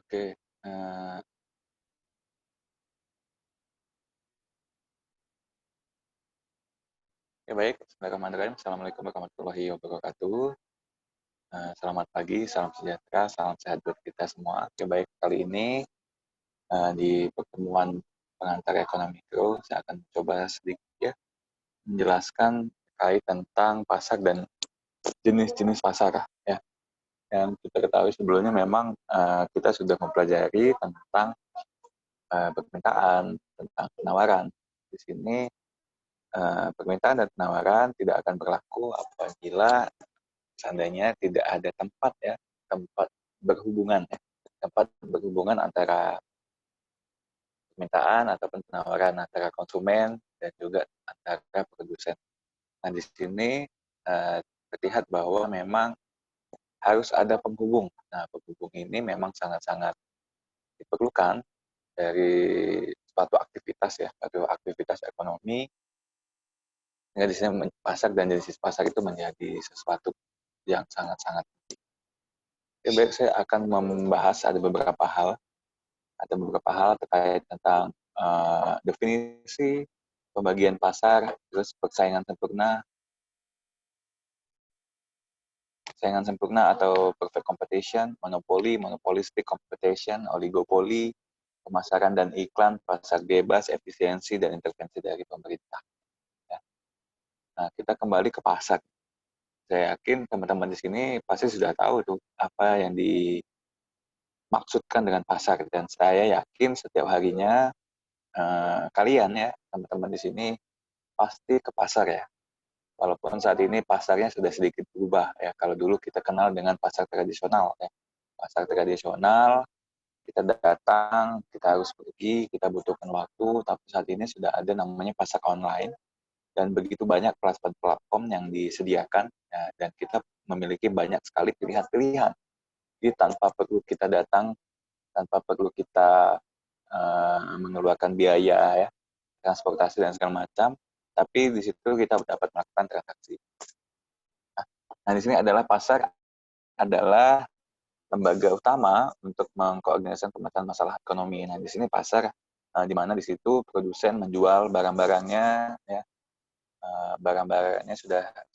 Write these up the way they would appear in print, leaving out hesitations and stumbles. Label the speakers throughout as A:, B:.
A: Oke, eee, ya baik, bismillahirrahmanirrahim. Assalamualaikum warahmatullahi wabarakatuh. Selamat pagi, salam sejahtera, salam sehat buat kita semua. Oke baik, kali ini di pertemuan pengantar ekonomi mikro, saya akan coba sedikit ya menjelaskan terkait tentang pasar dan jenis-jenis pasar ya. Yang kita ketahui sebelumnya memang kita sudah mempelajari tentang permintaan, tentang penawaran. Di sini permintaan dan penawaran tidak akan berlaku apabila seandainya tidak ada tempat berhubungan tempat berhubungan antara permintaan ataupun penawaran antara konsumen dan juga antara produsen. Nah, di sini terlihat bahwa memang harus ada penghubung. Nah, penghubung ini memang sangat-sangat diperlukan dari suatu aktivitas ekonomi. Sehingga di sini pasar dan jenis pasar itu menjadi sesuatu yang sangat-sangat penting. Baik, saya akan membahas ada beberapa hal terkait tentang definisi pembagian pasar, terus persaingan sempurna atau perfect competition, monopoli, monopolistic competition, oligopoli, pemasaran dan iklan, pasar bebas, efisiensi dan intervensi dari pemerintah. Ya. Nah, kita kembali ke pasar. Saya yakin teman-teman di sini pasti sudah tahu tuh apa yang dimaksudkan dengan pasar, dan saya yakin setiap harinya kalian ya teman-teman di sini pasti ke pasar ya. Walaupun saat ini pasarnya sudah sedikit berubah ya. Kalau dulu kita kenal dengan pasar tradisional ya. Pasar tradisional kita datang, kita harus pergi, kita butuhkan waktu, tapi saat ini sudah ada namanya pasar online dan begitu banyak platform yang disediakan ya, dan kita memiliki banyak sekali pilihan-pilihan. Jadi tanpa perlu kita datang, tanpa perlu kita mengeluarkan biaya ya, transportasi dan segala macam, tapi di situ kita dapat melakukan transaksi. Nah, di sini adalah pasar adalah lembaga utama untuk mengkoordinasikan pemecahan masalah ekonomi. Nah, di sini pasar di mana di situ produsen menjual barang-barangnya ya, barang-barangnya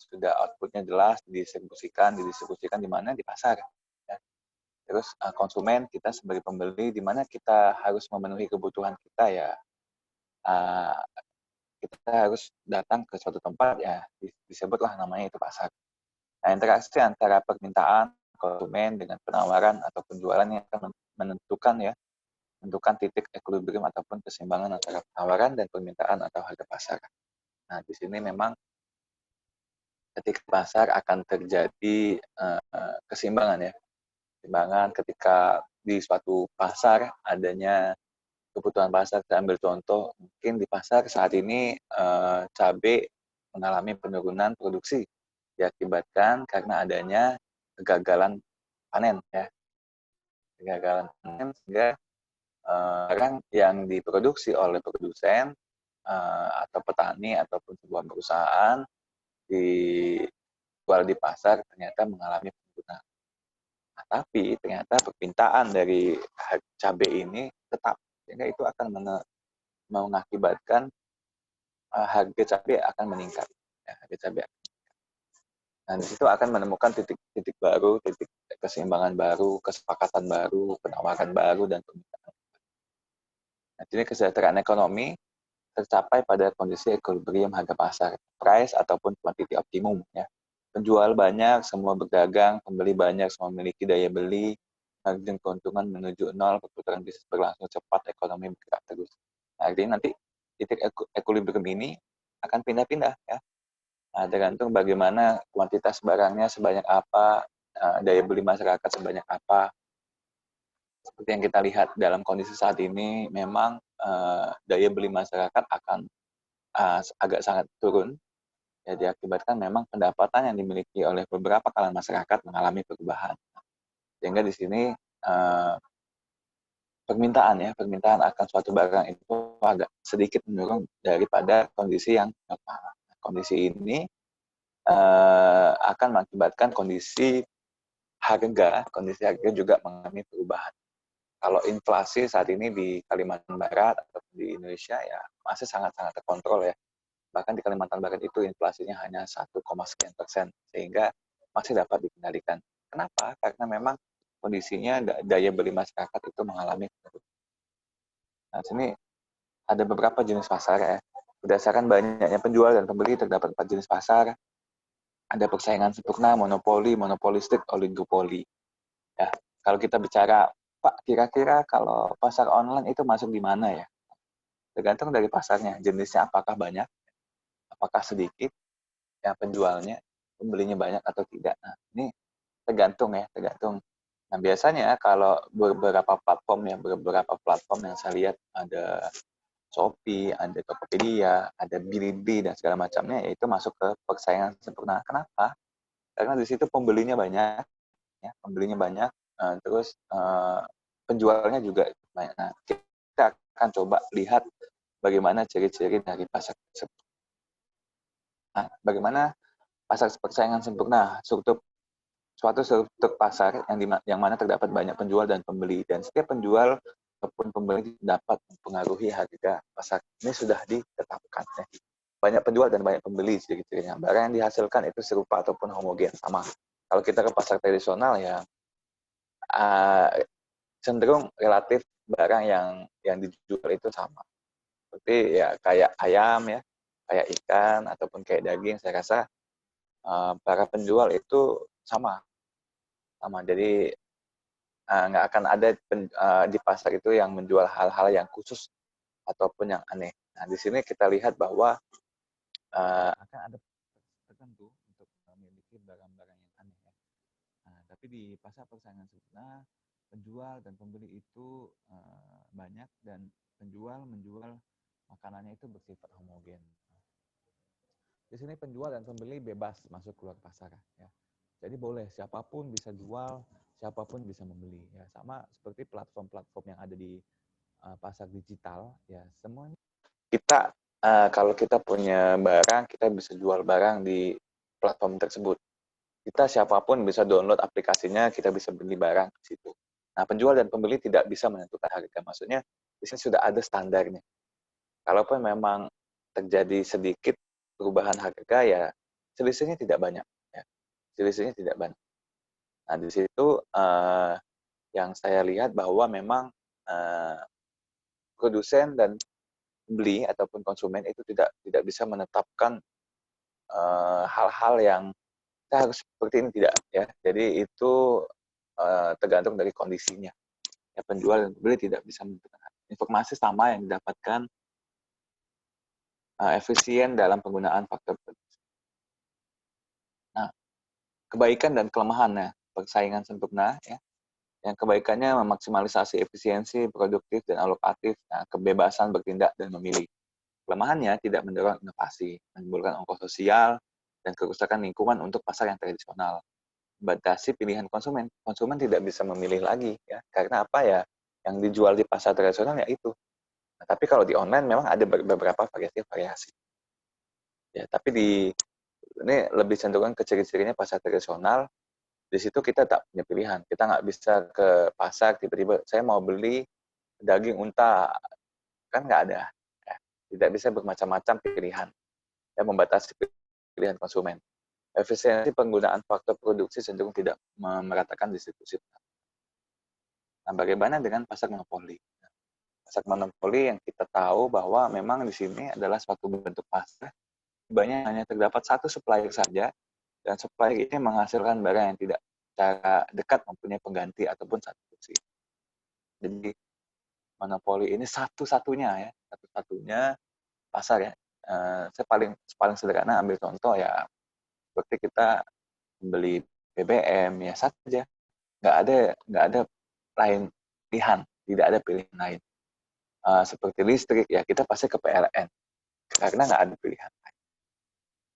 A: sudah outputnya jelas, didistribusikan di mana di pasar ya. Terus konsumen kita sebagai pembeli di mana kita harus memenuhi kebutuhan kita ya, kita harus datang ke suatu tempat ya, disebutlah namanya itu pasar. Nah, interaksi antara permintaan konsumen dengan penawaran atau penjualan yang akan menentukan titik equilibrium ataupun keseimbangan antara penawaran dan permintaan atau harga pasar. Nah, di sini memang ketika pasar akan terjadi keseimbangan ya. Keseimbangan ketika di suatu pasar adanya kebutuhan pasar. Kita ambil contoh, mungkin di pasar saat ini cabai mengalami penurunan produksi diakibatkan karena adanya kegagalan panen ya. Kegagalan panen sehingga barang yang diproduksi oleh produsen atau petani ataupun sebuah perusahaan dijual di pasar ternyata mengalami penurunan. Nah, tapi ternyata permintaan dari cabai ini tetap, sehingga itu akan mengakibatkan harga cabai akan meningkat. Ya, harga cabai. Nah, di situ akan menemukan titik baru, titik keseimbangan baru, kesepakatan baru, penawaran baru, dan permintaan. Nah, jadi kesejahteraan ekonomi tercapai pada kondisi equilibrium harga pasar, price ataupun quantity optimum ya. Penjual banyak, semua berdagang, pembeli banyak, semua memiliki daya beli, margin keuntungan menuju nol, perputaran bisnis berlangsung cepat, ekonomi bergerak terus. Nah, artinya nanti titik equilibrium ini akan pindah-pindah ya. Nah, tergantung bagaimana kuantitas barangnya sebanyak apa, daya beli masyarakat sebanyak apa. Seperti yang kita lihat dalam kondisi saat ini, memang daya beli masyarakat akan agak sangat turun. Ya, diakibatkan memang pendapatan yang dimiliki oleh beberapa kalangan masyarakat mengalami perubahan. Sehingga di sini permintaan akan suatu barang itu agak sedikit menurun daripada kondisi yang normal. Kondisi ini akan mengakibatkan kondisi harga juga mengalami perubahan. Kalau inflasi saat ini di Kalimantan Barat atau di Indonesia ya masih sangat-sangat terkontrol ya. Bahkan di Kalimantan Barat itu inflasinya hanya 1, sekian %, sehingga masih dapat dikendalikan. Kenapa? Karena memang kondisinya daya beli masyarakat itu mengalami penurunan. Nah, sini ada beberapa jenis pasar ya. Berdasarkan banyaknya penjual dan pembeli terdapat 4 jenis pasar. Ada persaingan sempurna, monopoli, monopolistik, oligopoli. Ya, kalau kita bicara, Pak, kira-kira kalau pasar online itu masuk di mana ya? Tergantung dari pasarnya, jenisnya apakah banyak, apakah sedikit, yang penjualnya, pembelinya banyak atau tidak. Nah, ini tergantung ya, tergantung. Nah, biasanya kalau beberapa platform yang saya lihat ada Shopee, ada Tokopedia, ada Bilibili dan segala macamnya, yaitu masuk ke persaingan sempurna. Kenapa? Karena di situ pembelinya banyak, ya, pembelinya banyak, terus penjualnya juga banyak. Nah, kita akan coba lihat bagaimana ciri-ciri dari pasar tersebut. Nah, bagaimana pasar persaingan sempurna? Suatu struktur pasar yang mana terdapat banyak penjual dan pembeli, dan setiap penjual ataupun pembeli dapat mempengaruhi harga pasar. Ini sudah ditetapkan. Ya. Banyak penjual dan banyak pembeli ciri-cirinya. Barang yang dihasilkan itu serupa ataupun homogen, sama. Kalau kita ke pasar tradisional ya cenderung relatif barang yang dijual itu sama. Seperti ya kayak ayam ya, kayak ikan ataupun kayak daging, saya rasa para penjual itu sama. Jadi nggak akan ada di pasar itu yang menjual hal-hal yang khusus ataupun yang aneh. Nah, di sini kita lihat bahwa akan ada tertentu untuk memiliki barang-barang yang aneh. Ya. Nah, tapi di pasar persaingan sempurna, penjual dan pembeli itu banyak dan penjual menjual makanannya itu bersifat homogen. Di sini penjual dan pembeli bebas masuk keluar pasar. Ya. Jadi boleh siapapun bisa jual, siapapun bisa membeli. Ya, sama seperti platform-platform yang ada di pasar digital. Ya, semuanya kita kalau kita punya barang, kita bisa jual barang di platform tersebut. Kita siapapun bisa download aplikasinya, kita bisa beli barang di situ. Nah, penjual dan pembeli tidak bisa menentukan harga. Maksudnya, di sini sudah ada standarnya. Kalaupun memang terjadi sedikit perubahan harga, ya selisihnya tidak banyak. Ya. Selisihnya tidak banyak. Nah, di situ yang saya lihat bahwa memang produsen dan pembeli ataupun konsumen itu tidak bisa menetapkan hal-hal yang kita harus seperti ini, tidak ya. Jadi itu tergantung dari kondisinya. Ya, penjual dan pembeli tidak bisa menentukan. Informasi sama yang didapatkan efisien dalam penggunaan faktor produksi. Nah, kebaikan dan kelemahannya persaingan sempurna ya. Yang kebaikannya memaksimalisasi efisiensi, produktif dan alokatif, nah, kebebasan bertindak dan memilih. Kelemahannya tidak mendorong inovasi, menimbulkan ongkos sosial dan kerusakan lingkungan untuk pasar yang tradisional. Batasi pilihan konsumen. Konsumen tidak bisa memilih lagi ya, karena apa ya? Yang dijual di pasar tradisional ya itu. Nah, tapi kalau di online memang ada beberapa variasi. Ya, tapi ini lebih cenderung ke ciri-cirinya pasar tradisional. Di situ kita tak punya pilihan. Kita nggak bisa ke pasar tiba-tiba saya mau beli daging unta, kan nggak ada. Ya. Tidak bisa bermacam-macam pilihan. Ya, membatasi pilihan konsumen. Efisiensi penggunaan faktor produksi cenderung tidak meratakan distribusi. Nah, bagaimana dengan pasar monopoli? Pasar monopoli yang kita tahu bahwa memang di sini adalah suatu bentuk pasar, banyak hanya terdapat satu supplier saja, dan supplier ini menghasilkan barang yang tidak secara dekat mempunyai pengganti ataupun substitusi. Jadi monopoli ini satu-satunya ya, satu-satunya pasar ya. Saya paling sederhana ambil contoh ya, seperti kita membeli BBM ya saja, nggak ada lain pilihan, tidak ada pilihan lain. Seperti listrik ya kita pasti ke PLN karena nggak ada pilihan lain.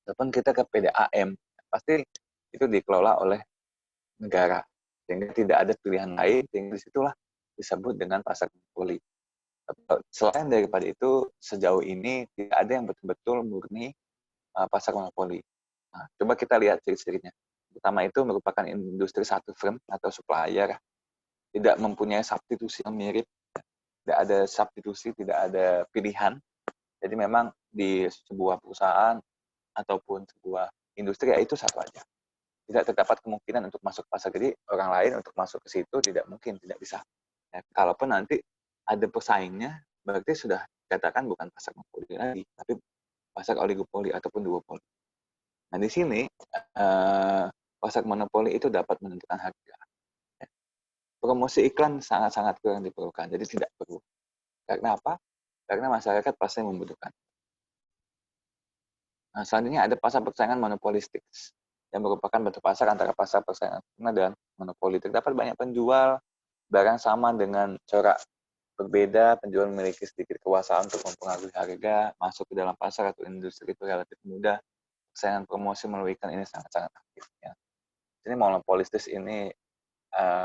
A: Ataupun kita ke PDAM pasti itu dikelola oleh negara sehingga tidak ada pilihan lain, sehingga disitulah disebut dengan pasar monopoli. Selain daripada itu sejauh ini tidak ada yang betul-betul murni pasar monopoli. Nah, coba kita lihat ciri-cirinya. Pertama itu merupakan industri satu firm atau supplier tidak mempunyai substitusi yang mirip, tidak ada substitusi, tidak ada pilihan. Jadi memang di sebuah perusahaan ataupun sebuah industri ya itu satu aja. Tidak terdapat kemungkinan untuk masuk pasar. Jadi orang lain untuk masuk ke situ tidak mungkin, tidak bisa. Ya, kalaupun nanti ada pesaingnya, berarti sudah dikatakan bukan pasar monopoli lagi, tapi pasar oligopoli ataupun duopoli. Nah di sini pasar monopoli itu dapat menentukan harga. Promosi iklan sangat-sangat kurang diperlukan, jadi tidak perlu. Karena apa? Karena masyarakat pasti membutuhkan. Nah, selanjutnya ada pasar persaingan monopolistik yang merupakan bentuk pasar antara pasar persaingan dan monopoli. Terdapat banyak penjual barang sama dengan corak berbeda, penjual memiliki sedikit kekuasaan untuk mempengaruhi harga, masuk ke dalam pasar atau industri itu relatif mudah. Persaingan promosi melalui iklan ini sangat-sangat aktif. Ya. Ini monopolistis ini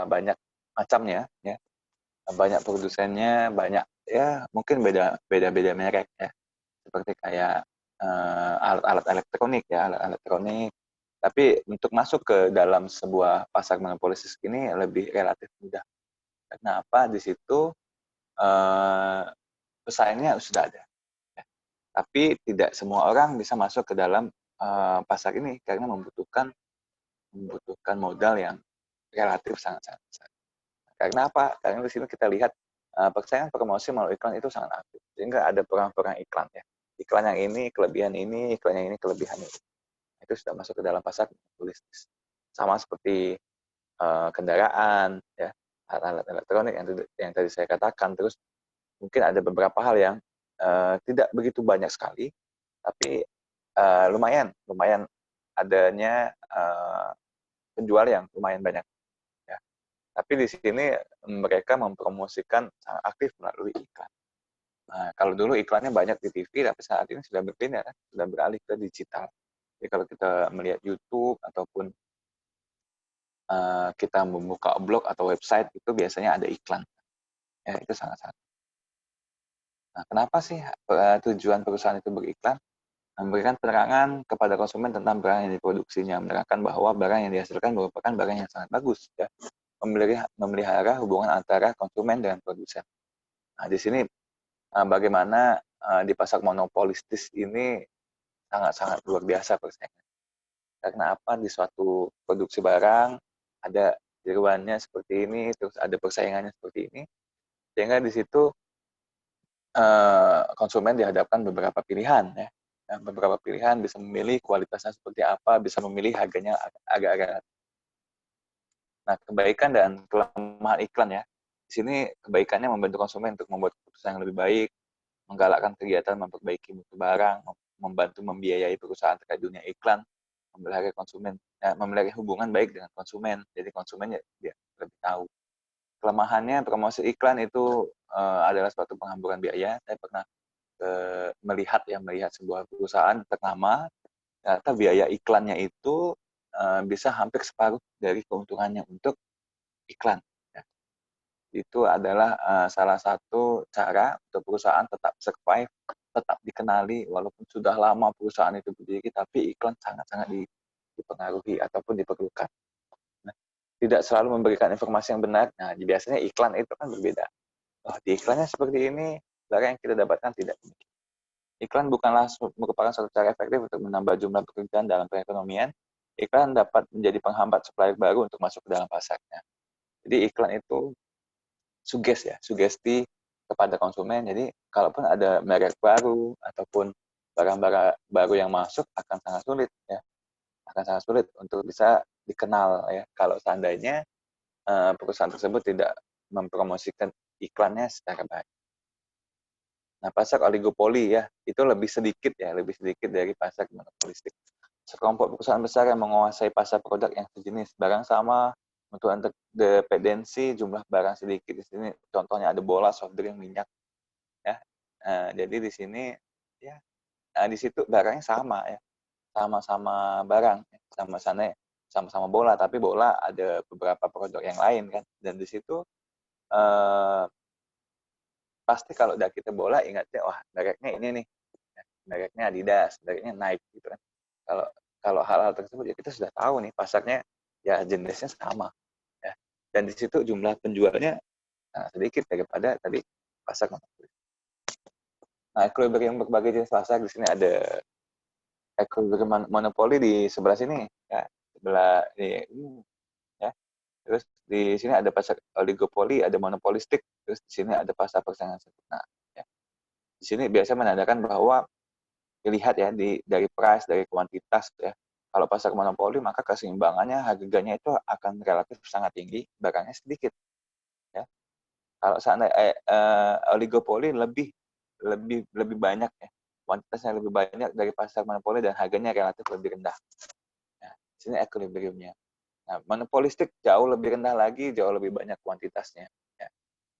A: banyak macamnya, ya. Banyak produsennya, banyak ya mungkin beda merek ya. Seperti kayak alat-alat elektronik ya, alat elektronik. Tapi untuk masuk ke dalam sebuah pasar monopolistis ini lebih relatif mudah. Karena apa? Di situ pesaingnya sudah ada. Ya. Tapi tidak semua orang bisa masuk ke dalam pasar ini karena membutuhkan modal yang relatif sangat-sangat besar. Karena apa? Karena di sini kita lihat persaingan promosi melalui iklan itu sangat aktif. Sehingga ada perang-perang iklan ya. Iklan yang ini, kelebihan ini, iklan yang ini, kelebihan ini. Itu sudah masuk ke dalam pasar monopolistis. Sama seperti kendaraan, ya, alat-alat elektronik yang tadi saya katakan. Terus mungkin ada beberapa hal yang tidak begitu banyak sekali, tapi lumayan adanya penjual yang lumayan banyak. Ya. Tapi di sini mereka mempromosikan sangat aktif melalui iklan. Nah, kalau dulu iklannya banyak di TV, tapi saat ini sudah berbeda, sudah beralih ke digital. Jadi kalau kita melihat YouTube ataupun kita membuka blog atau website itu biasanya ada iklan. Ya, itu sangat-sangat. Nah, kenapa sih tujuan perusahaan itu beriklan? Memberikan penerangan kepada konsumen tentang barang yang diproduksinya, menerangkan bahwa barang yang dihasilkan merupakan barang yang sangat bagus, ya. Memelihara hubungan antara konsumen dengan produsen. Nah, di sini bagaimana di pasar monopolistis ini sangat-sangat luar biasa persaingan. Karena apa? Di suatu produksi barang ada tiruannya seperti ini, terus ada persaingannya seperti ini, sehingga di situ konsumen dihadapkan beberapa pilihan, ya. Nah, beberapa pilihan bisa memilih kualitasnya seperti apa, bisa memilih harganya agak-agak. Nah, kebaikan dan kelemahan iklan ya. Di sini kebaikannya membantu konsumen untuk membuat keputusan yang lebih baik, menggalakkan kegiatan memperbaiki mutu barang, membantu membiayai perusahaan terkait dunia iklan, memelihara konsumen, memelihara hubungan baik dengan konsumen. Jadi konsumen ya lebih tahu. Kelemahannya promosi iklan itu adalah suatu penghamburan biaya. Saya pernah melihat sebuah perusahaan ternama, ternyata biaya iklannya itu bisa hampir separuh dari keuntungannya untuk iklan. Ya. Itu adalah salah satu cara untuk perusahaan tetap survive, tetap dikenali, walaupun sudah lama perusahaan itu berdiri, tapi iklan sangat-sangat dipengaruhi ataupun diperlukan. Nah, tidak selalu memberikan informasi yang benar. Nah, biasanya iklan itu kan berbeda. Oh, di iklannya seperti ini, barang yang kita dapatkan tidak demikian. Iklan bukanlah merupakan suatu cara efektif untuk menambah jumlah pekerjaan dalam perekonomian. Iklan dapat menjadi penghambat supplier baru untuk masuk ke dalam pasarnya. Jadi iklan itu sugesti kepada konsumen. Jadi kalaupun ada merek baru ataupun barang-barang baru yang masuk akan sangat sulit, ya. Akan sangat sulit untuk bisa dikenal, ya. Kalau seandainya perusahaan tersebut tidak mempromosikan iklannya secara baik. Nah, pasar oligopoli ya, itu lebih sedikit dari pasar monopolistik. Sekelompok perusahaan besar yang menguasai pasar produk yang sejenis, barang sama, untuk independensi, jumlah barang sedikit. Di sini contohnya ada bola, soft drink, minyak, ya. Jadi di sini ya, di situ barangnya sama ya, sama-sama barang, sama-sama bola, tapi bola ada beberapa produk yang lain kan, dan di situ pasti kalau udah kita bola ingatnya wah mereknya ini nih, mereknya Adidas, mereknya Nike gitu kan. Kalau kalau hal-hal tersebut ya kita sudah tahu nih pasarnya ya jenisnya sama, ya. dan di situ jumlah penjualnya sedikit daripada tadi pasar monopoli. Nah, equilibrium berbagai jenis pasar di sini ada equilibrium monopoli di sebelah sini, ya, sebelah ini, ya. Terus di sini ada pasar oligopoli, ada monopolistik, terus di sini ada pasar persaingan sempurna. Ya. Di sini biasa menandakan bahwa dilihat ya dari price, dari kuantitas ya. Kalau pasar monopoli maka keseimbangannya harganya itu akan relatif sangat tinggi, barangnya sedikit. Ya. Kalau seandainya oligopoli lebih banyak ya, kuantitasnya lebih banyak dari pasar monopoli dan harganya relatif lebih rendah. Nah, di sini equilibriumnya. Nah, monopolistik jauh lebih rendah lagi, jauh lebih banyak kuantitasnya. Ya.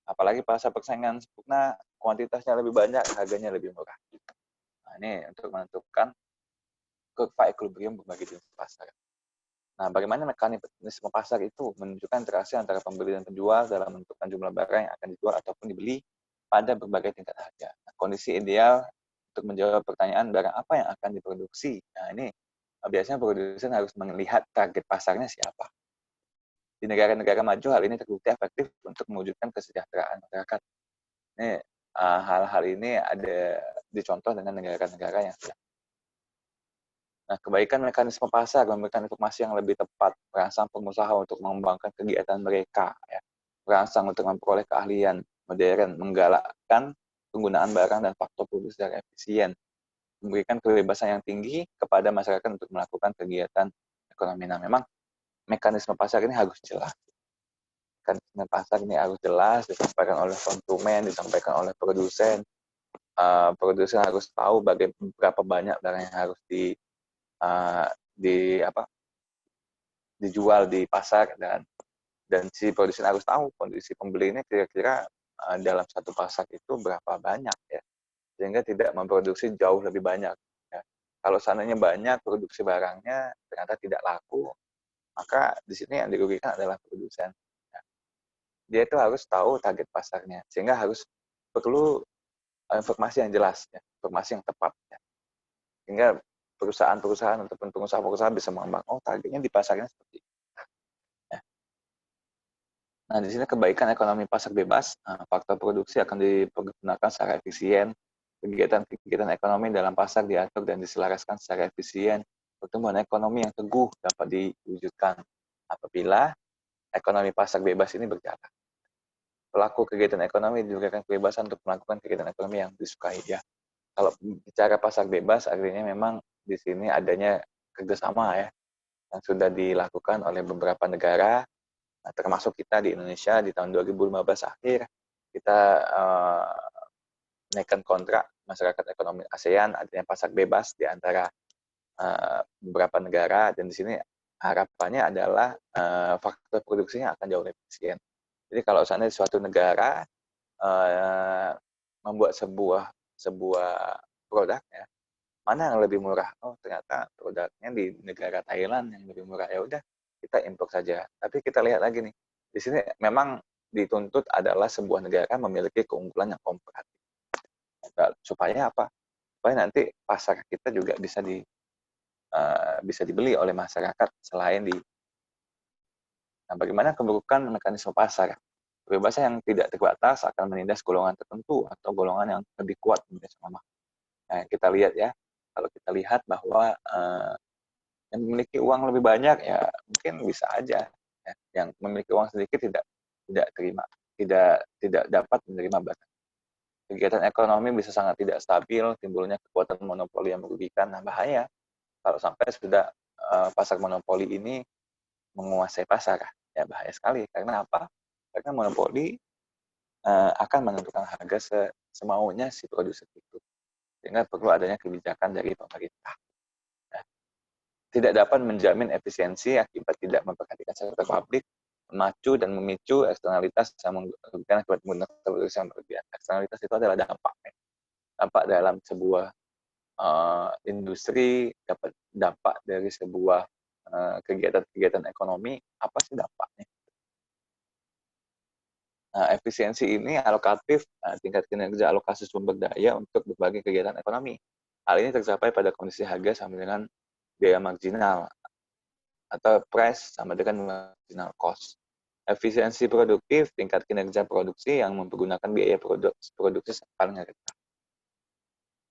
A: Apalagi pasar persaingan sempurna, kuantitasnya lebih banyak, harganya lebih murah. Nah, ini untuk menentukan kurva equilibrium berbagai jenis pasar. Nah, bagaimana mekanisme pasar itu menunjukkan interaksi antara pembeli dan penjual dalam menentukan jumlah barang yang akan dijual ataupun dibeli pada berbagai tingkat harga. Nah, kondisi ideal untuk menjawab pertanyaan barang apa yang akan diproduksi. Nah, ini biasanya produsen harus melihat target pasarnya siapa. Di negara-negara maju, hal ini terbukti efektif untuk mewujudkan kesejahteraan masyarakat. Ini hal-hal ini ada dicontoh dengan negara-negara yang sudah. Nah, kebaikan mekanisme pasar memberikan informasi yang lebih tepat, merangsang pengusaha untuk mengembangkan kegiatan mereka, ya. Merangsang untuk memperoleh keahlian modern, menggalakkan penggunaan barang dan faktor produksi secara efisien, memberikan kebebasan yang tinggi kepada masyarakat untuk melakukan kegiatan ekonomi. Nah, memang mekanisme pasar ini harus jelas. Mekanisme pasar ini harus jelas, disampaikan oleh konsumen, disampaikan oleh produsen. Produsen harus tahu berapa banyak barang yang harus dijual di pasar, dan si produsen harus tahu kondisi pembeli ini kira-kira dalam satu pasar itu berapa banyak ya, sehingga tidak memproduksi jauh lebih banyak ya. Kalau seandainya banyak produksi barangnya ternyata tidak laku, maka di sini yang dirugikan adalah produsen ya. Dia itu harus tahu target pasarnya, sehingga harus perlu informasi yang jelas ya, informasi yang tepat ya. Sehingga perusahaan-perusahaan ataupun pengusaha-pengusaha bisa mengembang, targetnya di pasarnya seperti itu. Ya. Nah, di sini kebaikan ekonomi pasar bebas, faktor produksi akan dipergunakan secara efisien, kegiatan-kegiatan ekonomi dalam pasar diatur dan diselaraskan secara efisien, pertumbuhan ekonomi yang teguh dapat diwujudkan apabila ekonomi pasar bebas ini berjalan. Pelaku kegiatan ekonomi diberikan kebebasan untuk melakukan kegiatan ekonomi yang disukai ya. Kalau bicara pasar bebas, artinya memang di sini adanya kerjasama ya, yang sudah dilakukan oleh beberapa negara. Nah, termasuk kita di Indonesia di tahun 2015 akhir, kita menaikkan kontrak masyarakat ekonomi ASEAN, adanya pasar bebas di antara beberapa negara, dan di sini harapannya adalah faktor produksinya akan jauh lebih efisien. Jadi kalau seandainya suatu negara membuat sebuah produk ya, mana yang lebih murah? Ternyata produknya di negara Thailand yang lebih murah, ya udah kita impor saja. Tapi kita lihat lagi nih, di sini memang dituntut adalah sebuah negara memiliki keunggulan yang komparatif. Supaya apa? Supaya nanti pasar kita juga bisa dibeli oleh masyarakat selain di. Nah, bagaimana keburukan mekanisme pasar? Kebebasan yang tidak terbatas akan menindas golongan tertentu atau golongan yang lebih kuat bersama. Nah, kita lihat ya, kalau kita lihat bahwa yang memiliki uang lebih banyak ya mungkin bisa aja ya. Yang memiliki uang sedikit tidak dapat menerima barang. Kegiatan ekonomi bisa sangat tidak stabil, timbulnya kekuatan monopoli yang merugikan. Nah, bahaya kalau sampai sudah pasar monopoli ini menguasai pasar. Ya bahaya sekali. Karena apa? Karena monopoli akan menentukan harga semaunya si produsen itu. Sehingga perlu adanya kebijakan dari pemerintah. Tidak dapat menjamin efisiensi akibat tidak memperhatikan sektor publik, memacu dan memicu eksternalitas yang merugikan akibat menggunakan produksi yang berlebihan. Eksternalitas itu adalah dampak dalam sebuah industri, dapat dampak dari sebuah kegiatan-kegiatan ekonomi. Apa sih dampaknya? Nah, efisiensi ini alokatif, tingkat kinerja alokasi sumber daya untuk berbagai kegiatan ekonomi. Hal ini tercapai pada kondisi harga sama dengan biaya marginal atau price sama dengan marginal cost. Efisiensi produktif, tingkat kinerja produksi yang mempergunakan biaya produksi paling rendah.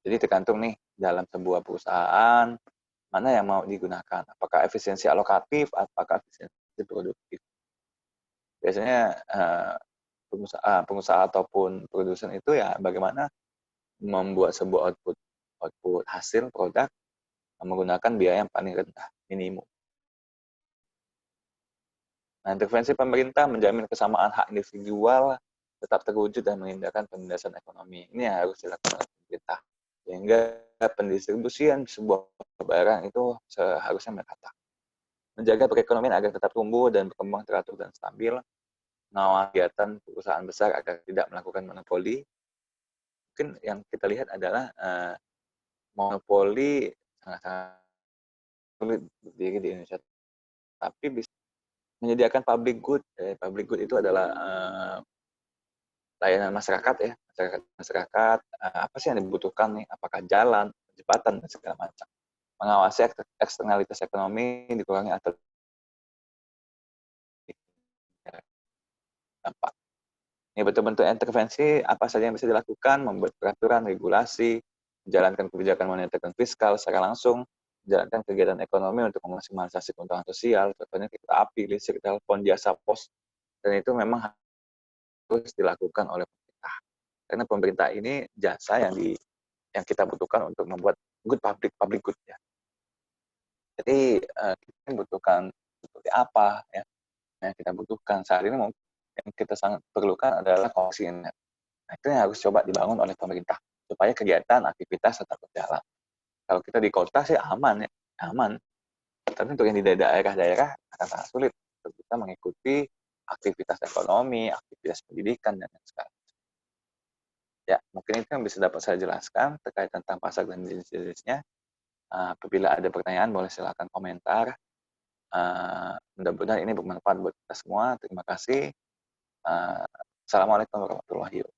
A: Jadi tergantung nih dalam sebuah perusahaan mana yang mau digunakan, apakah efisiensi alokatif, apakah efisiensi produktif. Biasanya pengusaha ataupun produsen itu ya bagaimana membuat sebuah output hasil produk menggunakan biaya yang paling rendah, minimum. Nah, intervensi pemerintah menjamin kesamaan hak individual tetap terwujud dan menghindarkan penindasan ekonomi. Ini yang harus dilakukan oleh pemerintah. Sehingga pendistribusian sebuah barang itu seharusnya merata. Menjaga perekonomian agar tetap tumbuh dan berkembang teratur dan stabil. Mengawal kegiatan perusahaan besar agar tidak melakukan monopoli. Mungkin yang kita lihat adalah monopoli sangat-sangat sulit berdiri di Indonesia. Tapi bisa menyediakan public good. Public good itu adalah layanan masyarakat ya, masyarakat apa sih yang dibutuhkan nih? Apakah jalan, jembatan dan segala macam. Mengawasi eksternalitas ekonomi dikurangi atau dampak. Ini bentuk-bentuk intervensi apa saja yang bisa dilakukan, membuat peraturan, regulasi, menjalankan kebijakan moneter dan fiskal secara langsung, menjalankan kegiatan ekonomi untuk memaksimalisasi keuntungan sosial, contohnya kereta api, listrik, telepon, jasa pos, dan itu memang harus dilakukan oleh pemerintah. Karena pemerintah ini jasa yang kita butuhkan untuk membuat public good ya. Jadi kita membutuhkan seperti apa ya yang kita butuhkan saat ini. Yang kita sangat perlukan adalah koneksi internet. Nah, itu yang harus coba dibangun oleh pemerintah supaya kegiatan aktivitas tetap berjalan. Kalau kita di kota sih aman ya, aman. Tapi untuk yang di daerah-daerah akan sangat sulit untuk kita mengikuti aktivitas ekonomi, aktivitas pendidikan dan lain sebagainya. Ya, mungkin itu yang bisa dapat saya jelaskan terkait tentang pasar dan jenis-jenisnya. Apabila ada pertanyaan, boleh silakan komentar. Mudah-mudahan ini bermanfaat buat kita semua. Terima kasih. Assalamualaikum warahmatullahi wabarakatuh.